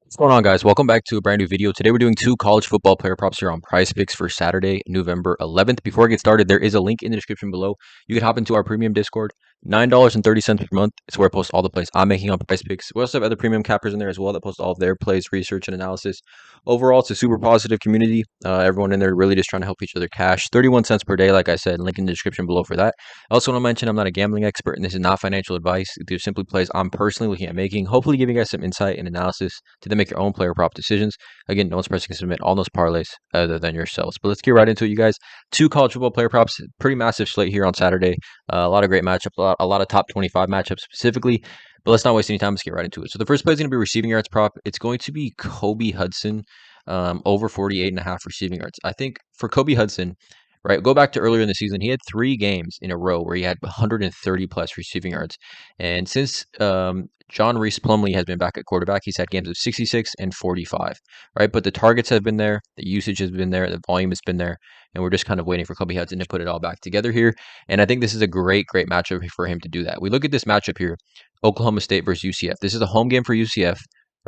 What's going on, guys? Welcome back to a brand new video. Today we're doing two college football player props here on PrizePicks for Saturday, November 11th. Before I get started, there is a link in the description below. You can hop into our premium Discord. $9.30 per month. It's where I post all the plays I'm making on PrizePicks. We also have other premium cappers in there as well that post all of their plays, research, and analysis. Overall, it's a super positive community. Everyone in there really just trying to help each other cash. 31 cents per day, like I said. Link in the description below for that. I also want to mention I'm not a gambling expert, and this is not financial advice. These are simply plays I'm personally looking at making, hopefully giving you guys some insight and analysis to then make your own player prop decisions. Again, no one's pressing to submit all those parlays other than yourselves. But let's get right into it, you guys. Two college football player props, pretty massive slate here on Saturday. A lot of great matchups, a lot of top 25 matchups specifically. But let's not waste any time. Let's get right into it. So the first play is going to be receiving yards prop. It's going to be Kobe Hudson over 48.5 receiving yards. I think for Kobe Hudson, right, go back to earlier in the season, he had 3 games in a row where he had 130 plus receiving yards. And since John Reese Plumlee has been back at quarterback, he's had games of 66 and 45, right? But the targets have been there, the usage has been there, the volume has been there, and we're just kind of waiting for Kobe Hudson to put it all back together here. And I think this is a great matchup for him to do that. We look at this matchup here, Oklahoma State versus UCF. This is a home game for UCF.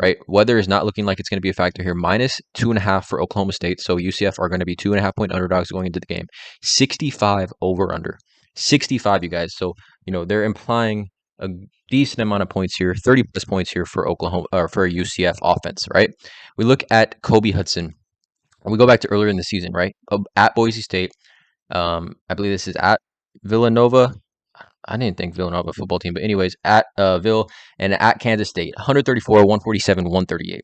Right, weather is not looking like it's going to be a factor here. -2.5 for Oklahoma State, so UCF are going to be 2.5-point underdogs going into the game. 65 over under, 65, you guys. So they're implying a decent amount of points here, 30 plus points here for Oklahoma or for UCF offense. Right, we look at Kobe Hudson. We go back to earlier in the season, right? At Boise State, I believe this is at Villanova. I didn't think Villanova football team, but anyways, at Ville and at Kansas State, 134, 147, 138,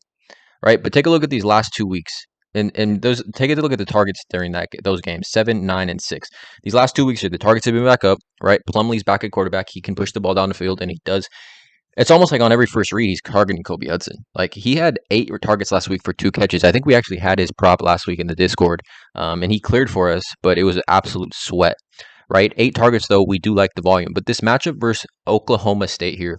right? But take a look at these last 2 weeks, and those take a look at the targets during those games, 7, 9, and 6. These last 2 weeks here, the targets have been back up, right? Plumlee's back at quarterback. He can push the ball down the field, and he does. It's almost like on every first read, he's targeting Kobe Hudson. Like, he had 8 targets last week for 2 catches. I think we actually had his prop last week in the Discord, and he cleared for us, but it was an absolute sweat. Right, 8 targets though. We do like the volume, but this matchup versus Oklahoma State here,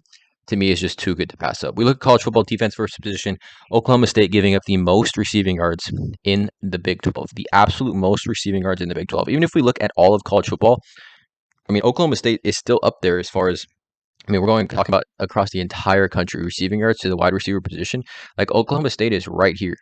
to me, is just too good to pass up. We look at college football defense versus position. Oklahoma State giving up the most receiving yards in the Big 12, the absolute most receiving yards in the Big 12. Even if we look at all of college football, I mean, Oklahoma State is still up there as far as, I mean, we're going to talk about across the entire country receiving yards to the wide receiver position. Like, Oklahoma State is right here.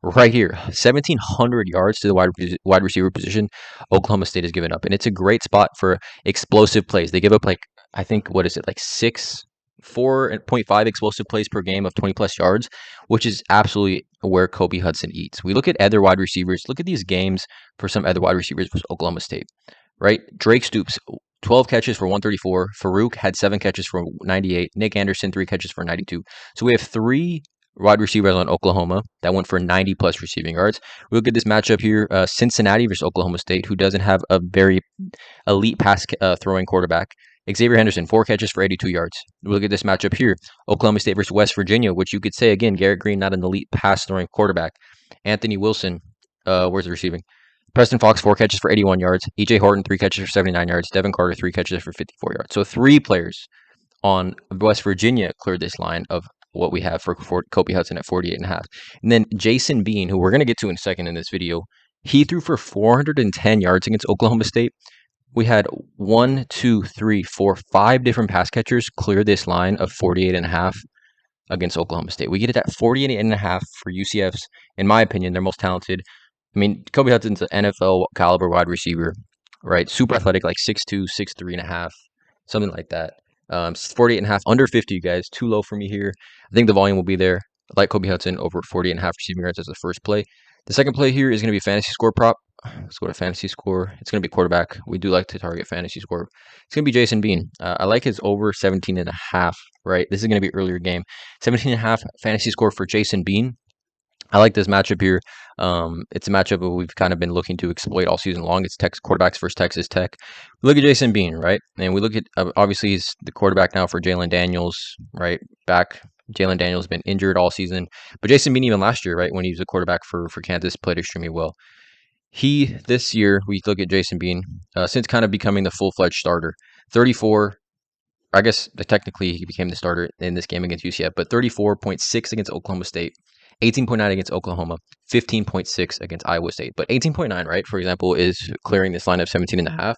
Right here, 1,700 yards to the wide receiver position, Oklahoma State has given up. And it's a great spot for explosive plays. They give up, like, I think, what is it, like 4.5 explosive plays per game of 20-plus yards, which is absolutely where Kobe Hudson eats. We look at other wide receivers. Look at these games for some other wide receivers with Oklahoma State, right? Drake Stoops, 12 catches for 134. Farouk had 7 catches for 98. Nick Anderson, 3 catches for 92. So we have 3 wide receivers on Oklahoma that went for 90-plus receiving yards. We look at this matchup here, Cincinnati versus Oklahoma State, who doesn't have a very elite pass throwing quarterback. Xavier Henderson, 4 catches for 82 yards. We look at this matchup here, Oklahoma State versus West Virginia, which you could say, again, Garrett Green, not an elite pass throwing quarterback. Anthony Wilson, where's the receiving? Preston Fox, 4 catches for 81 yards. E.J. Horton, 3 catches for 79 yards. Devin Carter, 3 catches for 54 yards. So 3 players on West Virginia cleared this line of what we have for Kobe Hudson at 48.5. And then Jason Bean, who we're going to get to in a second in this video, he threw for 410 yards against Oklahoma State. We had 5 different pass catchers clear this line of 48.5 against Oklahoma State. We get it at 48.5 for UCF's, in my opinion, their most talented. I mean, Kobe Hudson's an NFL caliber wide receiver, right? Super athletic, like 6'2", 6'3.5", something like that. 48.5, under 50, you guys. Too low for me here. I think the volume will be there. I like Kobe Hudson over 48.5 receiving yards as the first play. The second play here is going to be fantasy score prop. Let's go to fantasy score. It's going to be quarterback. We do like to target fantasy score. It's going to be Jason Bean. I like his over 17.5, right? This is going to be earlier game. 17.5 fantasy score for Jason Bean. I like this matchup here. It's a matchup that we've kind of been looking to exploit all season long. It's Texas quarterbacks versus Texas Tech. We look at Jason Bean, right? And we look at, obviously, he's the quarterback now for Jalen Daniels, right? Jalen Daniels has been injured all season. But Jason Bean, even last year, right, when he was a quarterback for Kansas, played extremely well. This year, we look at Jason Bean, since kind of becoming the full-fledged starter, 34. I guess technically he became the starter in this game against UCF, but 34.6 against Oklahoma State. 18.9 against Oklahoma, 15.6 against Iowa State. But 18.9, right, for example, is clearing this line of 17.5.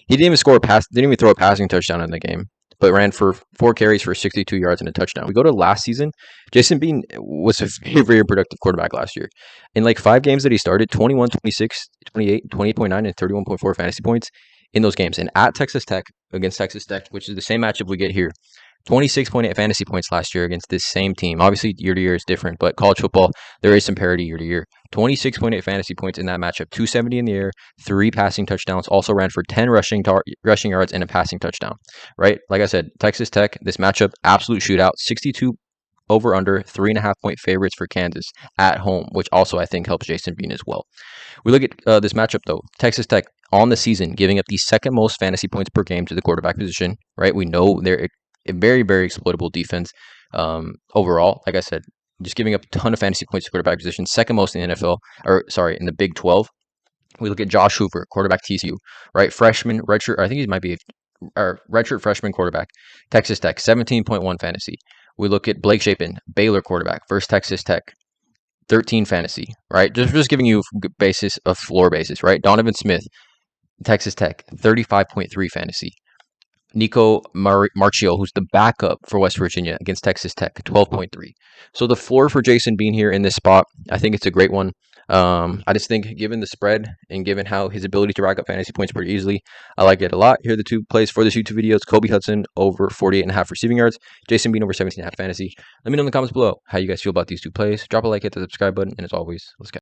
He didn't even throw a passing touchdown in the game. but ran for 4 carries for 62 yards and a touchdown. We go to last season. Jason Bean was a very, very productive quarterback last year. In like 5 games that he started, 21, 26, 28, 28.9, and 31.4 fantasy points in those games. And at Texas Tech, against Texas Tech, which is the same matchup we get here, 26.8 fantasy points last year against this same team. Obviously, year to year is different, but college football, there is some parity year to year. 26.8 fantasy points in that matchup, 270 in the air, 3 passing touchdowns, also ran for 10 rushing yards and a passing touchdown, right? Like I said, Texas Tech, this matchup, absolute shootout, 62 over under, 3.5 point favorites for Kansas at home, which also I think helps Jason Bean as well. We look at this matchup though. Texas Tech on the season giving up the second most fantasy points per game to the quarterback position, right? We know they're a very, very exploitable defense overall. Like I said, just giving up a ton of fantasy points to quarterback position, second most in the NFL, in the Big 12. We look at Josh Hoover, quarterback TCU, right? Freshman, redshirt, I think he might be a redshirt freshman quarterback, Texas Tech, 17.1 fantasy. We look at Blake Shapen, Baylor quarterback versus Texas Tech, 13 fantasy, right? Just giving you a floor basis, right? Donovan Smith, Texas Tech, 35.3 fantasy. Nico Marchio, who's the backup for West Virginia against Texas Tech, 12.3. So the floor for Jason Bean here in this spot, I think it's a great one. I just think given the spread and given how his ability to rack up fantasy points pretty easily, I like it a lot. Here are the 2 plays for this YouTube video. It's Kobe Hudson over 48.5 receiving yards, Jason Bean over 17.5 fantasy. Let me know in the comments below how you guys feel about these 2 plays. Drop a like, hit the subscribe button, and as always, let's go.